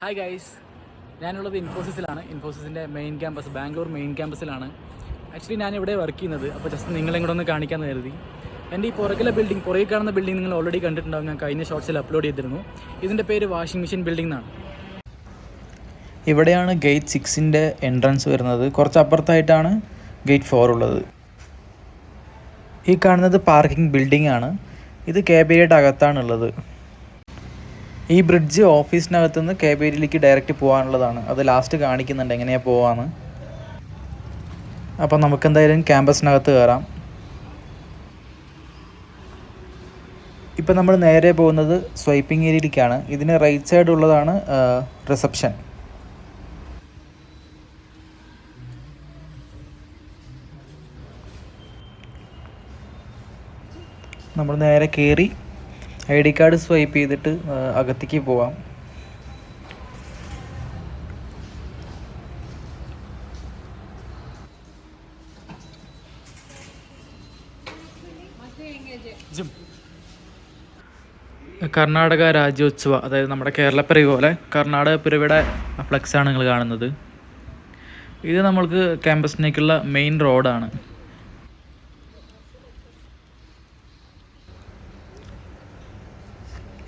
Hi guys, ഞാനുള്ളത് ഇൻഫോസിസിൻ്റെ main campus, Bangalore main ക്യാമ്പസിലാണ്. ആക്ച്വലി ഞാനിവിടെ വർക്ക് ചെയ്യുന്നത്. അപ്പോൾ ജസ്റ്റ് നിങ്ങളെയും കൂടെ ഒന്ന് കാണിക്കാമെന്ന് കരുതി. എൻ്റെ ഈ പുറകെ കാണുന്ന ബിൽഡിംഗ് നിങ്ങൾ ഓൾറെഡി കണ്ടിട്ടുണ്ടാകും. ഞാൻ കഴിഞ്ഞ ഷോർട്സിൽ അപ്ലോഡ് ചെയ്തിരുന്നു. ഇതിൻ്റെ പേര് വാഷിംഗ് മെഷീൻ ബിൽഡിംഗ് എന്നാണ്. ഇവിടെയാണ് ഗേറ്റ് 6ൻ്റെ എൻട്രൻസ് വരുന്നത്. കുറച്ച് അപ്പുറത്തായിട്ടാണ് ഗേറ്റ് 4 ഉള്ളത്. ഈ കാണുന്നത് പാർക്കിംഗ് ബിൽഡിംഗ് ആണ്. ഇത് കേബേരിയുടെ അകത്താണുള്ളത്. ഈ ബ്രിഡ്ജ് ഓഫീസിനകത്തുനിന്ന് കേബേരിയിലേക്ക് ഡയറക്റ്റ് പോകാനുള്ളതാണ്. അത് ലാസ്റ്റ് കാണിക്കുന്നുണ്ട് എങ്ങനെയാണ് പോകാമെന്ന്. അപ്പോൾ നമുക്കെന്തായാലും ക്യാമ്പസിനകത്ത് കയറാം. ഇപ്പം നമ്മൾ നേരെ പോകുന്നത് സ്വൈപ്പിംഗ് ഏരിയയിലേക്കാണ്. ഇതിന് റൈറ്റ് സൈഡ് ഉള്ളതാണ് റിസപ്ഷൻ. നമ്മൾ നേരെ കയറി ID കാർഡ് സ്വൈപ്പ് ചെയ്തിട്ട് അകത്തേക്ക് പോവാം. കർണാടക രാജ്യോത്സവ, അതായത് നമ്മുടെ കേരളപ്പിറവി പോലെ കർണാടക പിറവിയുടെ ഫ്ലെക്സാണ് നിങ്ങൾ കാണുന്നത്. ഇത് നമ്മൾക്ക് ക്യാമ്പസിലേക്കുള്ള മെയിൻ റോഡാണ്.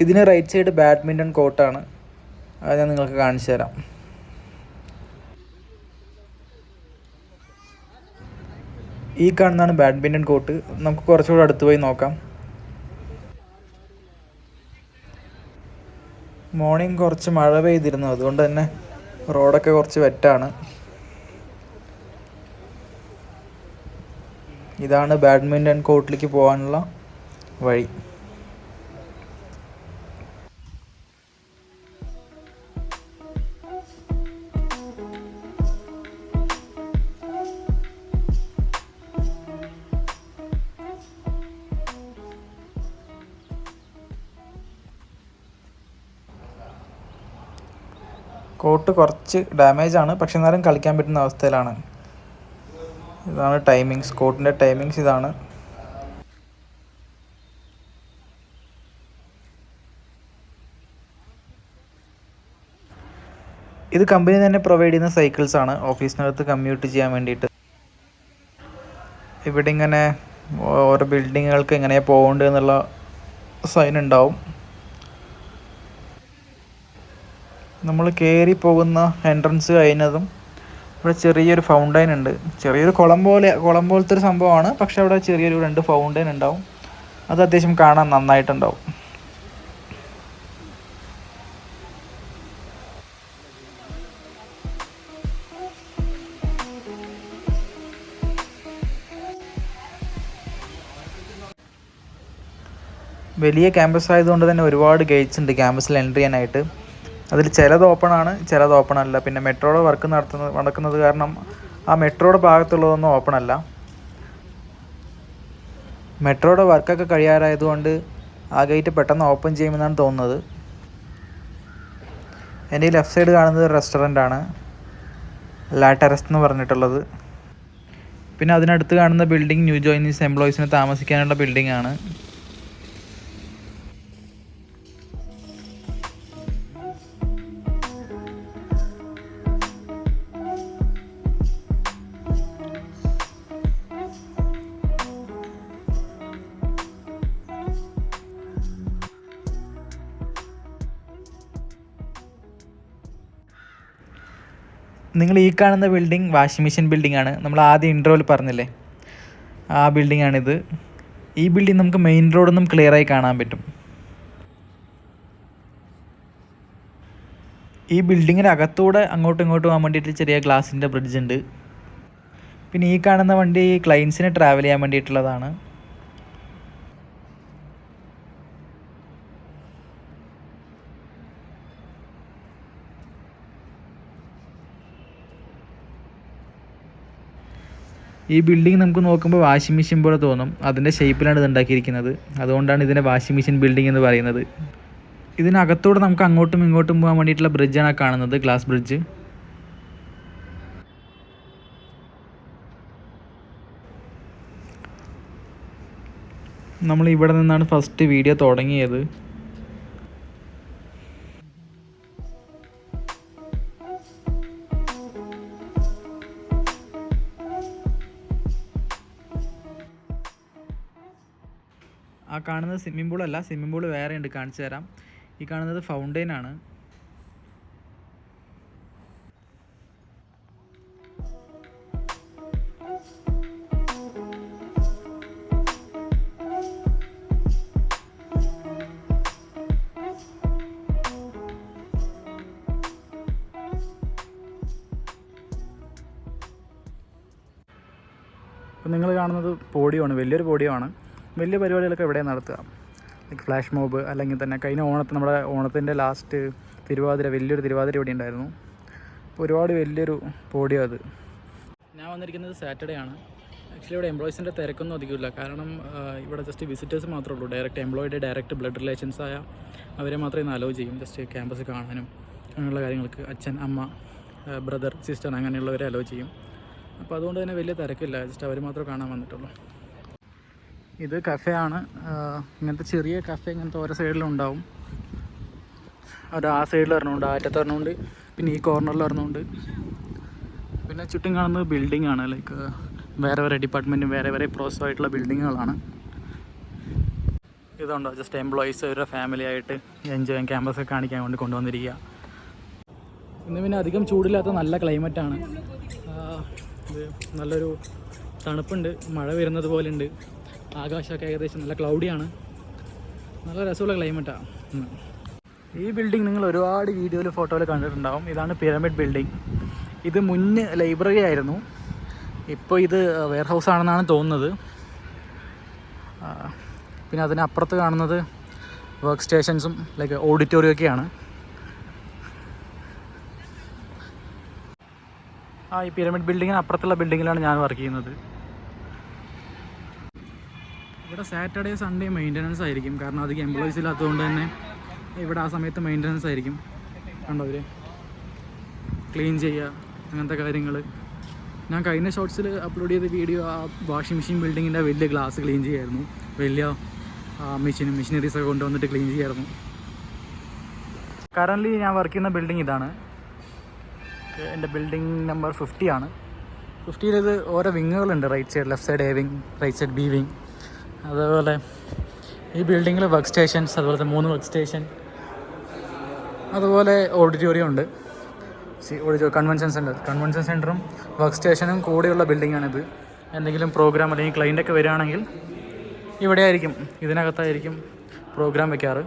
ഇതിന് റൈറ്റ് സൈഡ് ബാഡ്മിൻ്റൺ കോർട്ടാണ്. അത് ഞാൻ നിങ്ങൾക്ക് കാണിച്ചു തരാം. ഈ കാണുന്നതാണ് ബാഡ്മിൻ്റൺ കോർട്ട്. നമുക്ക് കുറച്ചുകൂടെ അടുത്ത് പോയി നോക്കാം. മോർണിംഗ് കുറച്ച് മഴ പെയ്തിരുന്നു, അതുകൊണ്ട് തന്നെ റോഡൊക്കെ കുറച്ച് വെറ്റാണ്. ഇതാണ് ബാഡ്മിൻ്റൺ കോർട്ടിലേക്ക് പോകാനുള്ള വഴി. കോർട്ട് കുറച്ച് ഡാമേജ് ആണ്, പക്ഷെ എന്നാലും കളിക്കാൻ പറ്റുന്ന അവസ്ഥയിലാണ്. ഇതാണ് ടൈമിങ്സ്, കോർട്ടിൻ്റെ ടൈമിങ്സ് ഇതാണ്. ഇത് കമ്പനി തന്നെ പ്രൊവൈഡ് ചെയ്യുന്ന സൈക്കിൾസ് ആണ്, ഓഫീസിനകത്ത് കമ്മ്യൂട്ട് ചെയ്യാൻ വേണ്ടിയിട്ട്. ഇവിടെ ഇങ്ങനെ ഓരോ ബിൽഡിങ്ങുകൾക്ക് എങ്ങനെയാണ് പോകേണ്ടത് എന്നുള്ള സൈൻ ഉണ്ടാവും. നമ്മൾ കയറി പോകുന്ന എൻട്രൻസ് കഴിഞ്ഞതും ഇവിടെ ചെറിയൊരു ഫൗണ്ടൈൻ ഉണ്ട്. ചെറിയൊരു കുളം പോലത്തെ ഒരു സംഭവമാണ്, പക്ഷെ അവിടെ ചെറിയൊരു 2 ഫൗണ്ടൈൻ ഉണ്ടാവും. അത് അത്യാവശ്യം കാണാൻ നന്നായിട്ടുണ്ടാവും. വലിയ ക്യാമ്പസ് ആയതുകൊണ്ട് തന്നെ ഒരുപാട് ഗേറ്റ്സ് ഉണ്ട് ക്യാമ്പസിൽ എൻട്രി ചെയ്യാനായിട്ട്. അതിൽ ചിലത് ഓപ്പൺ ആണ്, ചിലത് ഓപ്പൺ അല്ല. പിന്നെ മെട്രോയുടെ വർക്ക് നടക്കുന്നത് കാരണം ആ മെട്രോയുടെ ഭാഗത്തുള്ളതൊന്നും ഓപ്പൺ അല്ല. മെട്രോയുടെ വർക്കൊക്കെ കഴിയാറായതുകൊണ്ട് ആ ഗേറ്റ് പെട്ടെന്ന് ഓപ്പൺ ചെയ്യുമെന്നാണ് തോന്നുന്നത്. എൻ്റെ ഈ ലെഫ്റ്റ് സൈഡ് കാണുന്നത് റെസ്റ്റോറൻ്റ് ആണ്, ലാ ടെറസ് എന്ന് പറഞ്ഞിട്ടുള്ളത്. പിന്നെ അതിനടുത്ത് കാണുന്ന ബിൽഡിംഗ് ന്യൂ ജോയിനീസ് എംപ്ലോയീസിന് താമസിക്കാനുള്ള ബിൽഡിംഗ് ആണ്. നിങ്ങൾ ഈ കാണുന്ന ബിൽഡിംഗ് വാഷിംഗ് മെഷീൻ ബിൽഡിംഗ് ആണ്. നമ്മൾ ആദ്യം ഇൻട്രോയിൽ പറഞ്ഞില്ലേ, ആ ബിൽഡിംഗ് ആണിത്. ഈ ബിൽഡിംഗ് നമുക്ക് മെയിൻ റോഡൊന്നും ക്ലിയറായി കാണാൻ പറ്റും. ഈ ബിൽഡിങ്ങിന് അകത്തൂടെ അങ്ങോട്ടും ഇങ്ങോട്ടും പോകാൻ വേണ്ടിയിട്ട് ചെറിയ ഗ്ലാസിൻ്റെ ബ്രിഡ്ജ് ഉണ്ട്. പിന്നെ ഈ കാണുന്ന വണ്ടി ക്ലയൻസിന് ട്രാവൽ ചെയ്യാൻ വേണ്ടിയിട്ടുള്ളതാണ്. ഈ ബിൽഡിംഗ് നമുക്ക് നോക്കുമ്പോൾ വാഷിംഗ് മെഷീൻ പോലെ തോന്നും. അതിൻ്റെ ഷേപ്പിലാണ് ഇത് ഉണ്ടാക്കിയിരിക്കുന്നത്. അതുകൊണ്ടാണ് ഇതിനെ വാഷിംഗ് മെഷീൻ ബിൽഡിംഗ് എന്ന് പറയുന്നത്. ഇതിനകത്തൂടെ നമുക്ക് അങ്ങോട്ടും ഇങ്ങോട്ടും പോകാൻ വേണ്ടിയിട്ടുള്ള ബ്രിഡ്ജാണ് കാണുന്നത്, ഗ്ലാസ് ബ്രിഡ്ജ്. നമ്മൾ ഇവിടെ നിന്നാണ് ഫസ്റ്റ് വീഡിയോ തുടങ്ങിയത്. ആ കാണുന്നത് സ്വിമ്മിംഗ് പൂളല്ല, സ്വിമ്മിംഗ് പൂൾ വേറെ ഉണ്ട്, കാണിച്ചു തരാം. ഈ കാണുന്നത് ഫൗണ്ടെയിനാണ്. ഇപ്പം നിങ്ങൾ കാണുന്നത് പോഡിയമാണ്, വലിയൊരു പോഡിയമാണ്. വലിയ പരിപാടികളൊക്കെ ഇവിടെ നടത്തുക, ലൈക്ക് ഫ്ലാഷ് മോബ്, അല്ലെങ്കിൽ തന്നെ കഴിഞ്ഞ നമ്മുടെ ഓണത്തിൻ്റെ ലാസ്റ്റ് വലിയൊരു തിരുവാതിര ഇവിടെ ഉണ്ടായിരുന്നു. അപ്പോൾ ഒരുപാട് വലിയൊരു പോഡിയം അത്. ഞാൻ വന്നിരിക്കുന്നത് സാറ്റർഡേ ആണ്. ആക്ച്വലി ഇവിടെ എംപ്ലോയീസിൻ്റെ തിരക്കൊന്നും അധികമില്ല, കാരണം ഇവിടെ ജസ്റ്റ് വിസിറ്റേഴ്സ് മാത്രമേ ഉള്ളൂ. ഡയറക്റ്റ് ബ്ലഡ് റിലേഷൻസ് ആയ അവരെ മാത്രമേ ഇന്ന് അലോ ചെയ്യും, ജസ്റ്റ് ക്യാമ്പസ് കാണാനും അങ്ങനെയുള്ള കാര്യങ്ങൾക്ക്. അച്ഛൻ, അമ്മ, ബ്രദർ, സിസ്റ്റർ അങ്ങനെയുള്ളവരെ അലോ ചെയ്യും. അപ്പോൾ അതുകൊണ്ട് തന്നെ വലിയ തിരക്കില്ല, ജസ്റ്റ് അവർ മാത്രമേ കാണാൻ വന്നിട്ടുള്ളൂ. ഇത് കഫേ ആണ്. ഇങ്ങനത്തെ ചെറിയ കഫേ ഇങ്ങനത്തെ ഓരോ സൈഡിലും ഉണ്ടാവും. ആ സൈഡിൽ വരണമുണ്ട്, അറ്റത്ത് വരണമുണ്ട്, പിന്നെ ഈ കോർണറിൽ വരണമുണ്ട്. പിന്നെ ചുറ്റും കാണുന്നത് ബിൽഡിംഗ് ആണ്, ലൈക്ക് വേറെ ഡിപ്പാർട്ട്മെൻറ്റും വേറെ പ്രോസസ്സായിട്ടുള്ള ബിൽഡിങ്ങുകളാണ്. ഇതുണ്ടോ, ജസ്റ്റ് എംപ്ലോയീസ് അവരുടെ ഫാമിലി ആയിട്ട് എൻജോയ് ചെയ്യാൻ ക്യാമ്പസൊക്കെ കാണിക്കാൻ വേണ്ടി കൊണ്ടുവന്നിരിക്കുക. ഇന്ന് പിന്നെ അധികം ചൂടില്ലാത്ത നല്ല ക്ലൈമറ്റാണ്. ഇത് നല്ലൊരു തണുപ്പുണ്ട്, മഴ വരുന്നത് പോലെ ഉണ്ട്. ആകാശമൊക്കെ ഏകദേശം നല്ല ക്ലൗഡിയാണ്. നല്ല രസമുള്ള ക്ലൈമറ്റാണ്. ഈ ബിൽഡിംഗ് നിങ്ങൾ ഒരുപാട് വീഡിയോയിൽ ഫോട്ടോയിൽ കണ്ടിട്ടുണ്ടാവും. ഇതാണ് പിരമിഡ് ബിൽഡിംഗ്. ഇത് മുന്നേ ലൈബ്രറി ആയിരുന്നു, ഇപ്പോൾ ഇത് വെയർ ഹൗസ് ആണെന്നാണ് തോന്നുന്നത്. പിന്നെ അതിനപ്പുറത്ത് കാണുന്നത് വർക്ക് സ്റ്റേഷൻസും ലൈക്ക് ഓഡിറ്റോറിയമൊക്കെയാണ്. ഈ പിരമിഡ് ബിൽഡിങ്ങിന് അപ്പുറത്തുള്ള ബിൽഡിങ്ങിലാണ് ഞാൻ വർക്ക് ചെയ്യുന്നത്. ഇവിടെ സാറ്റർഡേ സൺഡേ മെയിൻ്റനൻസ് ആയിരിക്കും, കാരണം അധികം എംപ്ലോയീസ് ഇല്ലാത്തതുകൊണ്ട് തന്നെ ഇവിടെ ആ സമയത്ത് മെയിൻ്റനൻസ് ആയിരിക്കും. കണ്ടോ, അവർ ക്ലീൻ ചെയ്യുക, അങ്ങനത്തെ കാര്യങ്ങൾ. ഞാൻ കഴിഞ്ഞ ഷോർട്സിൽ അപ്ലോഡ് ചെയ്ത വീഡിയോ ആ വാഷിംഗ് മെഷീൻ ബിൽഡിങ്ങിൻ്റെ വലിയ ഗ്ലാസ് ക്ലീൻ ചെയ്യായിരുന്നു. വലിയ മെഷീനറീസൊക്കെ കൊണ്ടുവന്നിട്ട് ക്ലീൻ ചെയ്യായിരുന്നു. കറൻ്റ്ലി ഞാൻ വർക്ക് ചെയ്യുന്ന ബിൽഡിംഗ് ഇതാണ്. എൻ്റെ ബിൽഡിംഗ് നമ്പർ 50 ആണ്. 50 ഇത് ഓരോ വിങ്ങുകളുണ്ട്. Right side, left side A wing, right side B wing. അതേപോലെ ഈ ബിൽഡിങ്ങിൽ വർക്ക് സ്റ്റേഷൻസ്, അതുപോലത്തെ 3 വർക്ക് സ്റ്റേഷൻ, അതുപോലെ ഓഡിറ്റോറിയം ഉണ്ട്. കൺവെൻഷൻ സെൻറ്ററും വർക്ക് സ്റ്റേഷനും കൂടെയുള്ള ബിൽഡിങ്ങാണിത്. എന്തെങ്കിലും പ്രോഗ്രാം അല്ലെങ്കിൽ ക്ലൈൻ്റൊക്കെ വരികയാണെങ്കിൽ ഇവിടെ ആയിരിക്കും, ഇതിനകത്തായിരിക്കും പ്രോഗ്രാം വെക്കാറ്.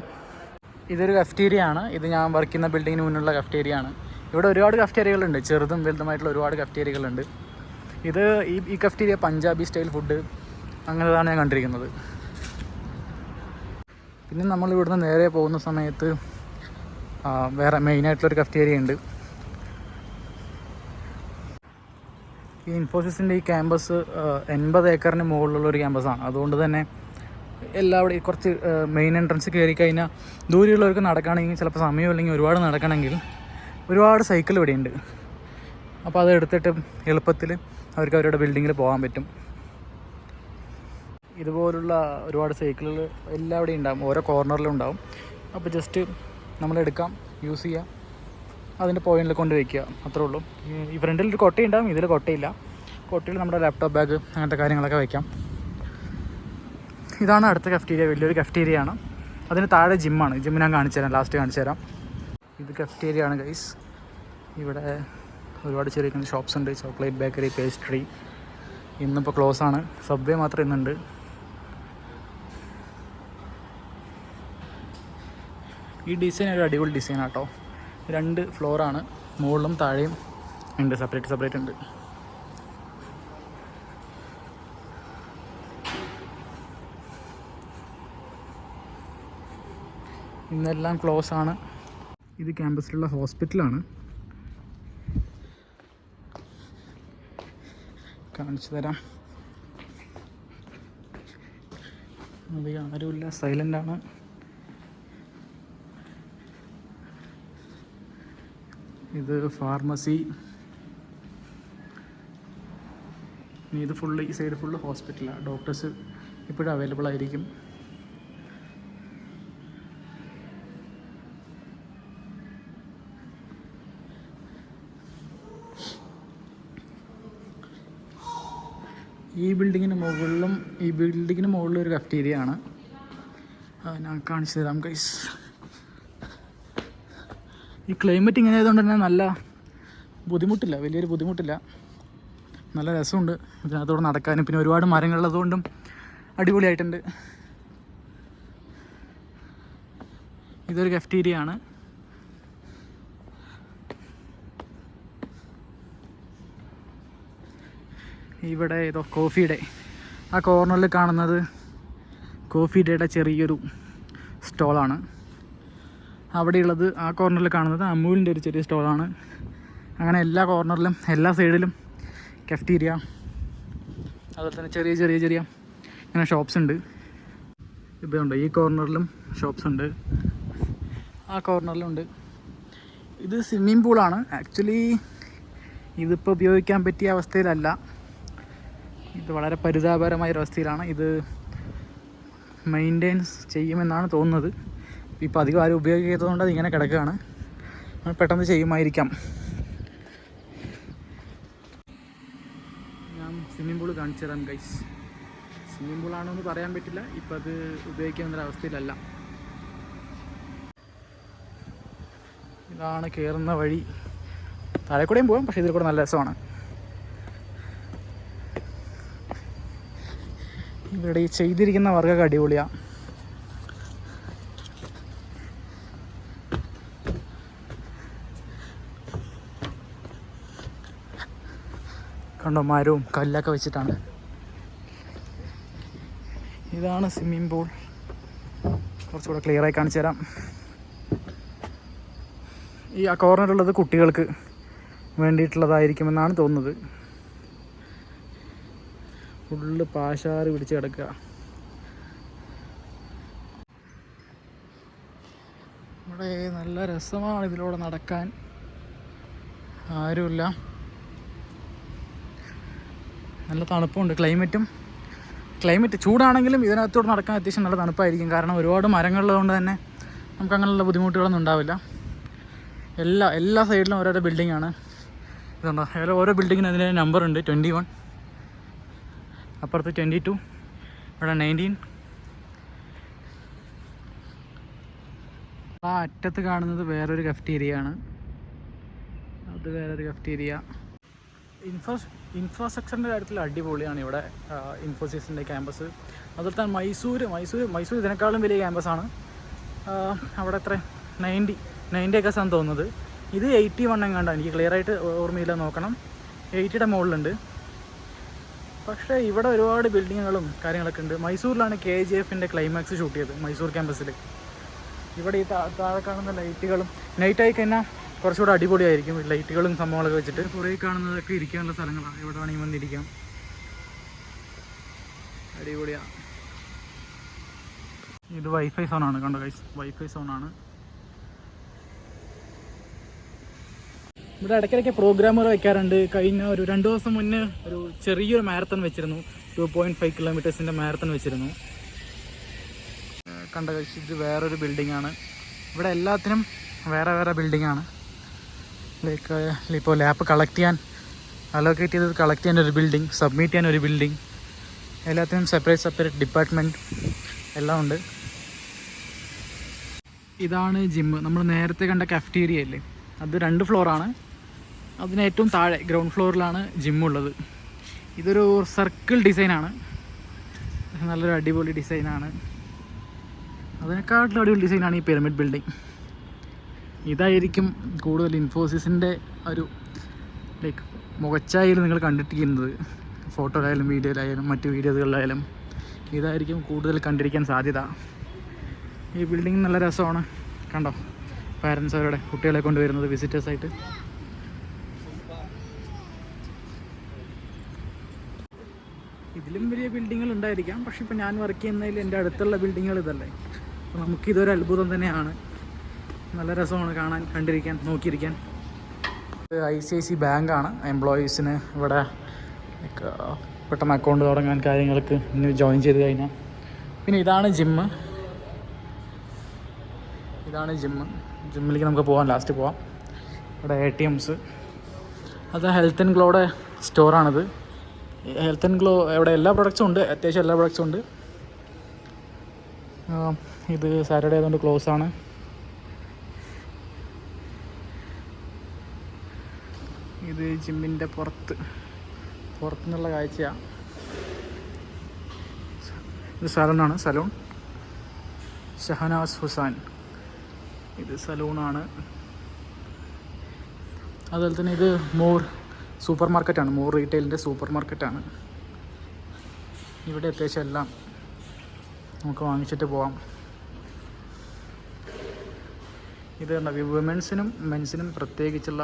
ഇതൊരു കഫ്റ്റീരിയ ആണ്. ഇത് ഞാൻ വർക്ക് ചെയ്യുന്ന ബിൽഡിങ്ങിന് മുന്നിലുള്ള കഫ്റ്റീരിയ ആണ്. ഇവിടെ ഒരുപാട് കഫ്റ്റീരിയകളുണ്ട്, ചെറുതും വലുതുമായിട്ടുള്ള ഒരുപാട് കഫ്റ്റീരിയകളുണ്ട്. ഇത് ഈ കഫ്റ്റീരിയ പഞ്ചാബി സ്റ്റൈൽ ഫുഡ് അങ്ങനെതാണ് ഞാൻ കണ്ടിരിക്കുന്നത്. പിന്നെ നമ്മൾ ഇവിടുന്ന് നേരെ പോകുന്ന സമയത്ത് വേറെ മെയിനായിട്ടുള്ളൊരു കഫ്റ്റീരിയ ഉണ്ട്. ഈ ഇൻഫോസിസിൻ്റെ ഈ ക്യാമ്പസ് 80 ഏക്കറിന് മുകളിലുള്ളൊരു ക്യാമ്പസാണ്. അതുകൊണ്ട് തന്നെ എല്ലാവിടെയും കുറച്ച് മെയിൻ എൻട്രൻസ് കയറി കഴിഞ്ഞാൽ ദൂരെയുള്ളവർക്ക് നടക്കുകയാണെങ്കിൽ ചിലപ്പോൾ സമയമില്ലെങ്കിൽ ഒരുപാട് നടക്കണമെങ്കിൽ ഒരുപാട് സൈക്കിൾ ഇവിടെയുണ്ട്. അപ്പോൾ അത് എടുത്തിട്ട് എളുപ്പത്തിൽ അവർക്ക് അവരുടെ ബിൽഡിങ്ങിൽ പോകാൻ പറ്റും. ഇതുപോലുള്ള ഒരുപാട് സൈക്കിളുകൾ എല്ലാവിടെയും ഉണ്ടാകും, ഓരോ കോർണറിലും ഉണ്ടാകും. അപ്പോൾ ജസ്റ്റ് നമ്മളെടുക്കാം, യൂസ് ചെയ്യാം, അതിൻ്റെ പോയിന്റിൽ കൊണ്ട് വയ്ക്കുക, അത്രേ ഉള്ളൂ. ഈ ഫ്രണ്ടിൽ ഒരു കൊട്ടയുണ്ടാകും, ഇതിൽ കൊട്ടയില്ല. കൊട്ടയിൽ നമ്മുടെ ലാപ്ടോപ്പ് ബാഗ് അങ്ങനത്തെ കാര്യങ്ങളൊക്കെ വയ്ക്കാം. ഇതാണ് അടുത്ത കഫ്റ്റീരിയ, വലിയൊരു കഫ്റ്റീരിയ ആണ്. അതിന് താഴെ ജിമ്മാണ്. ജിം ഞാൻ കാണിച്ചു തരാം, ലാസ്റ്റ് കാണിച്ചു തരാം. ഇത് കഫ്റ്റീരിയ ആണ് ഗൈസ്. ഇവിടെ ഒരുപാട് ചെറിയ ഷോപ്സ് ഉണ്ട്, ചോക്ലേറ്റ് ബേക്കറി, പേസ്ട്രി. ഇന്നിപ്പോൾ ക്ലോസ് ആണ്, സബ്വേ മാത്രം ഇന്നുണ്ട്. ഈ ഡിസൈൻ ഒരു അടിപൊളി ഡിസൈൻ ആട്ടോ. 2 ഫ്ലോറാണ്, മുകളിലും താഴെയും ഉണ്ട്, സെപ്പറേറ്റ് ഉണ്ട്. ഇന്നെല്ലാം ക്ലോസ് ആണ്. ഇത് ക്യാമ്പസിലുള്ള ഹോസ്പിറ്റലാണ്, കാണിച്ചു തരാം. അധികം ആരുമില്ല, സൈലൻ്റാണ്. ഇത് ഫാർമസി. ഇത് ഫുള്ള്, ഈ സൈഡ് ഫുള്ള് ഹോസ്പിറ്റലാണ്. ഡോക്ടേഴ്സ് ഇപ്പോഴും അവൈലബിൾ ആയിരിക്കും. ഈ ബിൽഡിങ്ങിന് മുകളിലും ഒരു കഫ്റ്റീരിയ ആണ്. ഞാൻ കാണിച്ചു തരാം ഗൈസ്. ഈ ക്ലൈമറ്റ് ഇങ്ങനെ ആയതുകൊണ്ട് തന്നെ നല്ല ബുദ്ധിമുട്ടില്ല, വലിയൊരു ബുദ്ധിമുട്ടില്ല. നല്ല രസമുണ്ട് ഇതിനകത്തോടെ നടക്കാനും. പിന്നെ ഒരുപാട് മരങ്ങളുള്ളതുകൊണ്ടും അടിപൊളിയായിട്ടുണ്ട്. ഇതൊരു കഫ്റ്റീരിയ ആണ്. ഇവിടെ ഏതോ കോഫി ഡേ, ആ കോർണറിൽ കാണുന്നത് കോഫി ഡേയുടെ ചെറിയൊരു സ്റ്റോളാണ്. അവിടെയുള്ളത് ആ കോർണറിൽ കാണുന്നത് അമൂലിൻ്റെ ഒരു ചെറിയ സ്റ്റോളാണ്. അങ്ങനെ എല്ലാ കോർണറിലും എല്ലാ സൈഡിലും കഫ്റ്റീരിയ, അതുപോലെ തന്നെ ചെറിയ ചെറിയ ചെറിയ ഇങ്ങനെ ഷോപ്സ് ഉണ്ട്. ഇതുണ്ട്, ഈ കോർണറിലും ഷോപ്സ് ഉണ്ട്, ആ കോർണറിലുണ്ട്. ഇത് സ്വിമ്മിംഗ് പൂളാണ്. ആക്ച്വലി ഇതിപ്പോൾ ഉപയോഗിക്കാൻ പറ്റിയ അവസ്ഥയിലല്ല, ഇത് വളരെ പരിതാപകരമായ ഒരവസ്ഥയിലാണ്. ഇത് മെയിൻറ്റെയിൻസ് ചെയ്യുമെന്നാണ് തോന്നുന്നത്. ഇപ്പോൾ അധികം ആരും ഉപയോഗിക്കാത്തതുകൊണ്ട് അത് ഇങ്ങനെ കിടക്കുകയാണ്. പെട്ടെന്ന് ചെയ്യുമായിരിക്കാം. ഞാൻ സ്വിമ്മിംഗ് പൂൾ കാണിച്ചു തരാം ഗൈസ്. സ്വിമ്മിംഗ് പൂളാണോ എന്ന് പറയാൻ പറ്റില്ല, ഇപ്പം അത് ഉപയോഗിക്കാവുന്നൊരവസ്ഥയിലല്ല. ഇതാണ് കയറുന്ന വഴി. താഴെ കൂടെയും പോകാം, പക്ഷേ ഇതിൽ കൂടെ നല്ല രസമാണ്. ഇവിടെ ഈ ചെയ്തിരിക്കുന്ന വർക്കൊക്കെ അടിപൊളിയാണ്. കണ്ടോ, മരവും കല്ലൊക്കെ വെച്ചിട്ടാണ്. ഇതാണ് സ്വിമ്മിംഗ് പൂൾ. കുറച്ചുകൂടെ ക്ലിയറായി കാണിച്ചു തരാം. ഈ ആ കോർണറുള്ളത് കുട്ടികൾക്ക് വേണ്ടിയിട്ടുള്ളതായിരിക്കുമെന്നാണ് തോന്നുന്നത്. ഫുള്ള് പാശാറ് പിടിച്ച് കിടക്കുക. ഇവിടെ നല്ല രസമാണ് ഇതിലൂടെ നടക്കാൻ. ആരുമില്ല, നല്ല തണുപ്പുണ്ട്. ക്ലൈമറ്റ് ചൂടാണെങ്കിലും ഇതിനകത്തോട് നടക്കാൻ അത്യാവശ്യം നല്ല തണുപ്പായിരിക്കും. കാരണം ഒരുപാട് മരങ്ങളുള്ളതുകൊണ്ട് തന്നെ നമുക്ക് അങ്ങനെയുള്ള ബുദ്ധിമുട്ടുകളൊന്നും ഉണ്ടാവില്ല. എല്ലാ സൈഡിലും ഓരോരോ ബിൽഡിങ്ങാണ്. ഇതുണ്ടോ, ഓരോ ബിൽഡിങ്ങിന് അതിൻ്റെ നമ്പറുണ്ട്. 21, അപ്പുറത്ത് 22, ഇവിടെ 19. ആ അറ്റത്ത് കാണുന്നത് വേറൊരു കഫ്റ്റീരിയ ആണ്. അത് വേറൊരു കഫ്റ്റീരിയ. ഇൻഫ്രാസ്ട്രക്ചറിൻ്റെ കാര്യത്തിൽ അടിപൊളിയാണ് ഇവിടെ ഇൻഫോസിസിൻ്റെ ക്യാമ്പസ്. അതുപോലെ തന്നെ മൈസൂർ ഇതിനേക്കാളും വലിയ ക്യാമ്പസാണ്. അവിടെ എത്ര 90 ഏക്കേഴ്സാണ് തോന്നുന്നത്. ഇത് 81 എങ്ങാണ്ടാണ്, എനിക്ക് ക്ലിയറായിട്ട് ഓർമ്മയില്ല, നോക്കണം. 80യുടെ മുകളിലുണ്ട്. പക്ഷേ ഇവിടെ ഒരുപാട് ബിൽഡിങ്ങുകളും കാര്യങ്ങളൊക്കെ ഉണ്ട്. മൈസൂരിലാണ് KGFൻ്റെ ക്ലൈമാക്സ് ഷൂട്ട് ചെയ്തത്, മൈസൂർ ക്യാമ്പസിൽ. ഇവിടെ ഈ താഴെ കാണുന്ന ലൈറ്റുകളും നൈറ്റായി കഴിഞ്ഞാൽ കുറച്ചുകൂടെ അടിപൊളിയായിരിക്കും. ലൈറ്റുകളും സംഭവങ്ങളൊക്കെ വെച്ചിട്ട്. കുറേ കാണുന്നതൊക്കെ ഇരിക്കാനുള്ള സ്ഥലങ്ങളാണ്. എവിടെ വേണമെങ്കിൽ വന്നിരിക്കാം, അടിപൊളിയാണ്. ഇത് വൈഫൈ സോണാണ്, കണ്ടോ ഗൈസ്, വൈഫൈ സോണാണ്. ഇവിടെ ഇടയ്ക്കിടയ്ക്ക് പ്രോഗ്രാമുകൾ വയ്ക്കാറുണ്ട്. കഴിഞ്ഞ ഒരു 2 ദിവസം മുന്നേ ഒരു ചെറിയൊരു മാരത്തൺ വെച്ചിരുന്നു. 2.5 കിലോമീറ്റേഴ്സിൻ്റെ മാരത്തൺ വെച്ചിരുന്നു. കണ്ട ഗൈസ്, ഇത് വേറൊരു ബിൽഡിങ്ങാണ്. ഇവിടെ എല്ലാത്തിനും വേറെ ബിൽഡിങ്ങാണ്. ലൈക്ക് ഇപ്പോൾ ലാപ്പ് കളക്ട് ചെയ്യാൻ അലോക്കേറ്റ് ചെയ്തത് കളക്ട് ചെയ്യാൻ ഒരു ബിൽഡിങ്, സബ്മിറ്റ് ചെയ്യാൻ ഒരു ബിൽഡിങ്, എല്ലാത്തിനും സെപ്പറേറ്റ് ഡിപ്പാർട്ട്മെൻറ്റ് എല്ലാം ഉണ്ട്. ഇതാണ് ജിമ്മ്. നമ്മൾ നേരത്തെ കണ്ട കഫ്റ്റീരിയ അല്ലേ, അത് 2 ഫ്ലോറാണ്. അതിന് ഏറ്റവും താഴെ ഗ്രൗണ്ട് ഫ്ലോറിലാണ് ജിമ്മുള്ളത്. ഇതൊരു സർക്കിൾ ഡിസൈനാണ്, നല്ലൊരു അടിപൊളി ഡിസൈനാണ്. അതിനെക്കാട്ടിലും അടിപൊളി ഡിസൈനാണ് ഈ പിരമിഡ് ബിൽഡിംഗ്. ഇതായിരിക്കും കൂടുതൽ ഇൻഫോസിസിൻ്റെ ഒരു ലൈക്ക് മുഖച്ചായാലും നിങ്ങൾ കണ്ടിരിക്കുന്നത്. ഫോട്ടോയിലായാലും വീഡിയോയിലായാലും മറ്റ് വീഡിയോകളിലായാലും ഇതായിരിക്കും കൂടുതൽ കണ്ടിരിക്കാൻ സാധ്യത. ഈ ബിൽഡിംഗ് നല്ല രസമാണ്. കണ്ടോ, പാരൻസ് അവരുടെ കുട്ടികളെ കൊണ്ടുവരുന്നത് വിസിറ്റേഴ്സായിട്ട്. ഇതിലും വലിയ ബിൽഡിങ്ങുകൾ ഉണ്ടായിരിക്കാം, പക്ഷെ ഇപ്പോൾ ഞാൻ വർക്ക് ചെയ്യുന്നതിൽ എൻ്റെ അടുത്തുള്ള ബിൽഡിങ്ങുകൾ ഇതല്ലേ. അപ്പോൾ നമുക്കിതൊരു അത്ഭുതം തന്നെയാണ്. നല്ല രസമാണ് കാണാൻ, കണ്ടിരിക്കാൻ, നോക്കിയിരിക്കാൻ. ICICI ബാങ്കാണ്. എംപ്ലോയീസിന് ഇവിടെ പെട്ടെന്ന് അക്കൗണ്ട് തുടങ്ങാൻ കാര്യങ്ങൾക്ക് ഇനി ജോയിൻ ചെയ്ത് കഴിഞ്ഞാൽ. പിന്നെ ഇതാണ് ജിമ്മ്. ജിമ്മിലേക്ക് നമുക്ക് പോകാം, ലാസ്റ്റ് പോവാം. ഇവിടെ ATMs. അത് ഹെൽത്ത് ആൻഡ് ഗ്ലോയുടെ സ്റ്റോറാണിത്. ഹെൽത്ത് ആൻഡ് ഗ്ലോ ഇവിടെ എല്ലാ പ്രൊഡക്ട്സും ഉണ്ട്, അത്യാവശ്യം എല്ലാ പ്രൊഡക്ട്സും ഉണ്ട്. ഇത് സാറ്റർഡേ ആയതുകൊണ്ട് ക്ലോസ് ആണ്. ഇത് ജിമ്മിൻ്റെ പുറത്തുനിന്നുള്ള കാഴ്ചയാണ്. ഇത് സലൂണാണ്, സലൂൺ ഷഹനാസ് ഹുസാൻ. ഇത് സലൂണാണ്. അതുപോലെ തന്നെ ഇത് മോർ സൂപ്പർ മാർക്കറ്റാണ്, മോർ റീറ്റെയിലിൻ്റെ സൂപ്പർ മാർക്കറ്റാണ്. ഇവിടെ അത്യാവശ്യം എല്ലാം നമുക്ക് വാങ്ങിച്ചിട്ട് പോവാം. ഇത് വിമൻസിനും മെൻസിനും പ്രത്യേകിച്ചുള്ള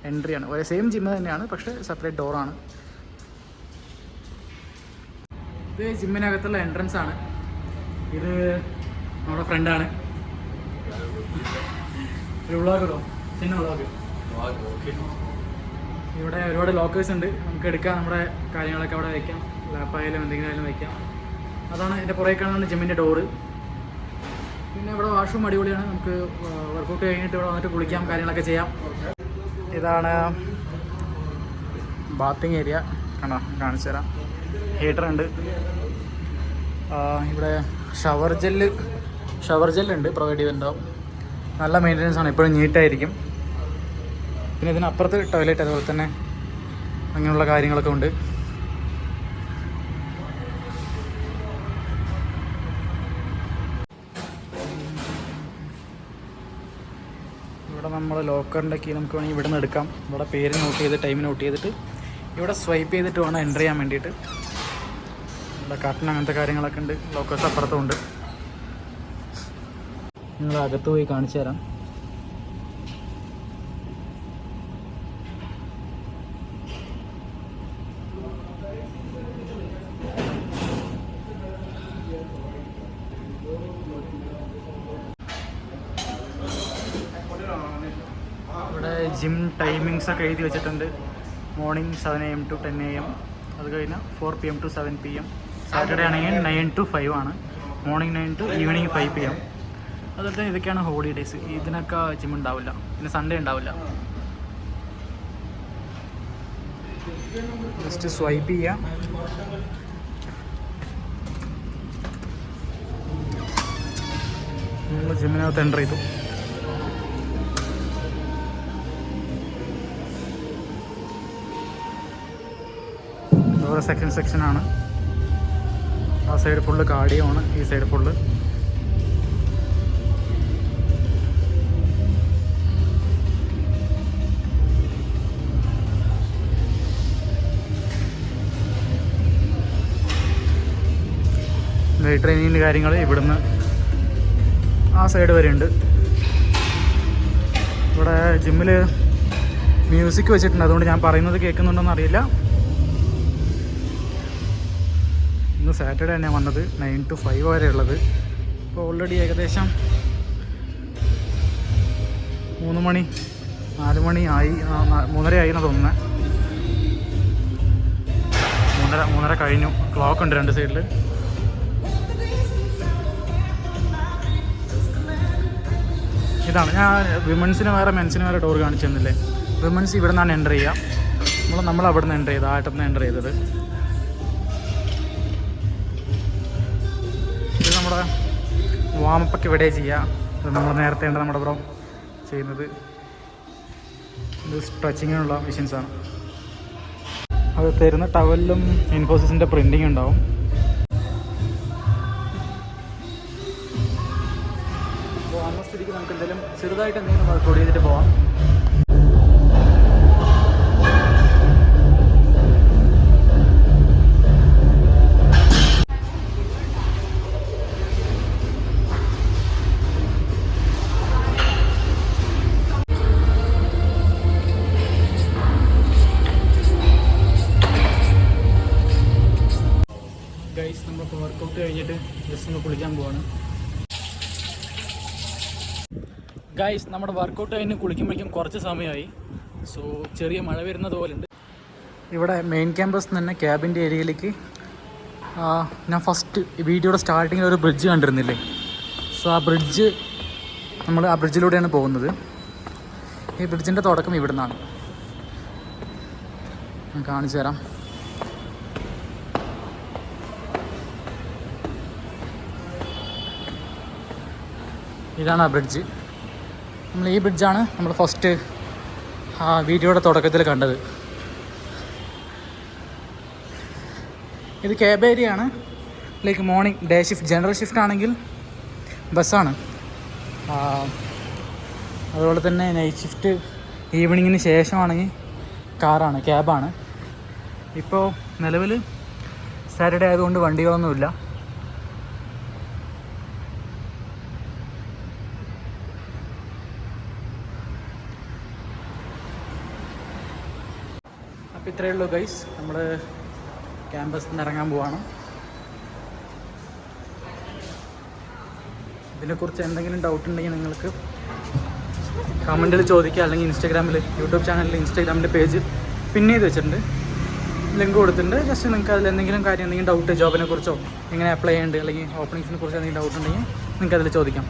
എൻട്രിയാണ്. ഒരേ സെയിം ജിമ്മ് തന്നെയാണ്, പക്ഷേ സെപ്പറേറ്റ് ഡോറാണ്. ഇത് ജിമ്മിനകത്തുള്ള എൻട്രൻസ് ആണ്. ഇത് നമ്മുടെ ഫ്രണ്ടാണ്. ഒരു വ്ളോഗോ പിന്നെ വ്ളോഗ്. ഇവിടെ ഒരുപാട് ലോക്കേഴ്സ് ഉണ്ട്, നമുക്ക് എടുക്കാം. നമ്മുടെ കാര്യങ്ങളൊക്കെ അവിടെ വയ്ക്കാം, ലാപ്പായാലും എന്തെങ്കിലും വയ്ക്കാം. അതാണ് എൻ്റെ പുറകെ കാണുന്ന ജിമ്മിൻ്റെ ഡോറ്. പിന്നെ ഇവിടെ വാഷ്റൂം അടിപൊളിയാണ്. നമുക്ക് വർക്കൗട്ട് കഴിഞ്ഞിട്ട് ഇവിടെ വന്നിട്ട് കുളിക്കാം, കാര്യങ്ങളൊക്കെ ചെയ്യാം. ഇതാണ് ബാത്തിങ് ഏരിയ. കണ്ടോ, കാണിച്ചു തരാം. ഹീറ്റർ ഉണ്ട്. ഇവിടെ ഷവർ ജെല്ലുണ്ട്, പ്രൊവൈഡ് ചെയ്തിട്ടുണ്ടാവും. നല്ല മെയിൻ്റനൻസ് ആണ്, എപ്പോഴും നീറ്റായിരിക്കും. പിന്നെ ഇതിനപ്പുറത്ത് ടോയ്ലറ്റ്, അതുപോലെ തന്നെ അങ്ങനെയുള്ള കാര്യങ്ങളൊക്കെ ഉണ്ട്. ഇവിടെ നമ്മൾ ലോക്കറിൻ്റെ കീ നമുക്ക് വേണമെങ്കിൽ ഇവിടെ നിന്ന് എടുക്കാം. ഇവിടെ പേര് നോട്ട് ചെയ്ത് ടൈം നോട്ട് ചെയ്തിട്ട് ഇവിടെ സ്വൈപ്പ് ചെയ്തിട്ട് വേണം എൻ്റർ ചെയ്യാൻ വേണ്ടിയിട്ട്. ഇവിടെ കർട്ടൻ അങ്ങനത്തെ കാര്യങ്ങളൊക്കെ ഉണ്ട്. ലോക്കേഴ്സ് അപ്പുറത്തും ഉണ്ട്. നിങ്ങൾ അകത്ത് പോയി കാണിച്ചു തരാം. ഇവിടെ ജിം ടൈമിങ്സ് ഒക്കെ എഴുതി വെച്ചിട്ടുണ്ട്. മോർണിംഗ് 7 AM to 10 AM, അത് കഴിഞ്ഞാൽ 4 PM to 7 PM. സാറ്റർഡേ ആണെങ്കിൽ 9 to 5 ആണ്. Morning 9 to evening 5 PM. അതുപോലെ തന്നെ ഇതൊക്കെയാണ് ഹോളിഡേയ്സ്. ഇതിനൊക്കെ ജിം ഉണ്ടാവില്ല, പിന്നെ സൺഡേ ഉണ്ടാവില്ല. ജസ്റ്റ് സ്വൈപ്പ് ചെയ്യാം. നമ്മൾ ജിമ്മിനകത്ത് എൻ്റർ ചെയ്തു. ഓരോ സെക്ഷനാണ്. ആ സൈഡ് ഫുള്ള് കാർഡിയോ ആണ്, ഈ സൈഡ് ഫുള്ള് വെയിറ്റ് ട്രെയിനിങ്ങിൻ്റെ കാര്യങ്ങൾ ഇവിടുന്ന് ആ സൈഡ് വരെ ഉണ്ട്. ഇവിടെ ജിമ്മിൽ മ്യൂസിക് വെച്ചിട്ടുണ്ട്, അതുകൊണ്ട് ഞാൻ പറയുന്നത് കേൾക്കുന്നുണ്ടോയെന്ന് അറിയില്ല. ഇന്ന് സാറ്റർഡേ തന്നെ വന്നത്, 9 to 5 വരെ ഉള്ളത്. ഇപ്പോൾ ഓൾറെഡി ഏകദേശം 3 മണി 4 മണി ആയി, 3:30 ആയി എന്നാണ് തോന്നുന്നത്. 3:30 കഴിഞ്ഞു. ക്ലോക്ക് ഉണ്ട് 2 സൈഡിൽ. ഇതാണ് ഞാൻ വിമൻസിന് വേറെ മെൻസിന് വേറെ ഡോർ കാണിച്ചു തന്നില്ലേ. വിമൻസ് ഇവിടെ നിന്നാണ് എൻ്റർ ചെയ്യുക. നമ്മൾ അവിടെ നിന്ന് എൻ്റർ ചെയ്തത്, ആയിട്ടത്തിൽ നിന്ന് എൻ്റർ ചെയ്തത്. ഇത് നമ്മുടെ വാമപ്പൊക്കെ ഇവിടെ ചെയ്യുക. ഇത് നമ്മൾ നേരത്തെ ഉണ്ട് നമ്മുടെ ബ്രോ ചെയ്യുന്നത്. ഇത് സ്ട്രെച്ചിങ്ങിനുള്ള മെഷീൻസാണ്. അത് തരുന്ന ടവലിലും ഇൻഫോസിസിൻ്റെ പ്രിൻറ്റിങ് ഉണ്ടാവും. വന്ന സ്ഥിതിക്ക് നമുക്ക് എന്തെങ്കിലും ചെറുതായിട്ട് എന്തെങ്കിലും വർക്കൗട്ട് ചെയ്തിട്ട് പോവാം. ഗൈസ്, നമ്മളിപ്പോൾ വർക്കൗട്ട് കഴിഞ്ഞിട്ട് ജസ്റ്റ് ഒന്ന് കുളിക്കാൻ പോവാണ്. ഗൈസ്, നമ്മുടെ വർക്കൗട്ട് കഴിഞ്ഞ് കുളിക്കുമ്പോഴേക്കും കുറച്ച് സമയമായി. സോ ചെറിയ മഴ വരുന്നത് പോലെ ഉണ്ട്. ഇവിടെ മെയിൻ ക്യാമ്പസ് തന്നെ ക്യാബിൻ്റെ ഏരിയയിലേക്ക് ഞാൻ ഫസ്റ്റ് വീഡിയോയുടെ സ്റ്റാർട്ടിങ്ങിൽ ഒരു ബ്രിഡ്ജ് കണ്ടിരുന്നില്ലേ. സോ ആ ബ്രിഡ്ജ് നമ്മൾ ആ ബ്രിഡ്ജിലൂടെയാണ് പോകുന്നത്. ഈ ബ്രിഡ്ജിൻ്റെ തുടക്കം ഇവിടെ നിന്നാണ്. ഞാൻ കാണിച്ചു തരാം. ഇതാണ് ആ ബ്രിഡ്ജ്. നമ്മൾ ഈ ബ്രിഡ്ജാണ് നമ്മൾ ഫസ്റ്റ് ആ വീഡിയോയുടെ തുടക്കത്തിൽ കണ്ടത്. ഇത് ക്യാബ് ഏരിയ ആണ്. Like morning day shift, general shift ആണെങ്കിൽ ബസ്സാണ്. അതുപോലെ തന്നെ നൈറ്റ് ഷിഫ്റ്റ് ഈവനിങ്ങിന് ശേഷമാണെങ്കിൽ കാറാണ്, ക്യാബാണ്. ഇപ്പോൾ നിലവിൽ സാറ്റർഡേ ആയതുകൊണ്ട് വണ്ടികളൊന്നുമില്ല. അപ്പോൾ ഇത്രയേ ഉള്ളൂ ഗൈസ്, നമ്മൾ ക്യാമ്പസിൽ നിന്ന് ഇറങ്ങാൻ പോവാണ്. ഇതിനെക്കുറിച്ച് എന്തെങ്കിലും ഡൗട്ട് ഉണ്ടെങ്കിൽ നിങ്ങൾക്ക് കമൻറ്റിൽ ചോദിക്കുക, അല്ലെങ്കിൽ ഇൻസ്റ്റാഗ്രാമിൽ, യൂട്യൂബ് ചാനലിൽ, ഇൻസ്റ്റാഗ്രാമിൻ്റെ പേജ് പിൻ ചെയ്ത് വെച്ചിട്ടുണ്ട്, ലിങ്ക് കൊടുത്തിട്ടുണ്ട്. ജസ്റ്റ് നിങ്ങൾക്ക് അതിൽ എന്തെങ്കിലും കാര്യം, എന്തെങ്കിലും ഡൗട്ട്, ജോബിനെ കുറിച്ചോ എങ്ങനെ അപ്ലൈ ചെയ്യേണ്ടത് അല്ലെങ്കിൽ ഓപ്പണിങ്സിനെ കുറിച്ച് എന്തെങ്കിലും ഡൗട്ട് ഉണ്ടെങ്കിൽ നിങ്ങൾക്ക് അതിൽ ചോദിക്കാം.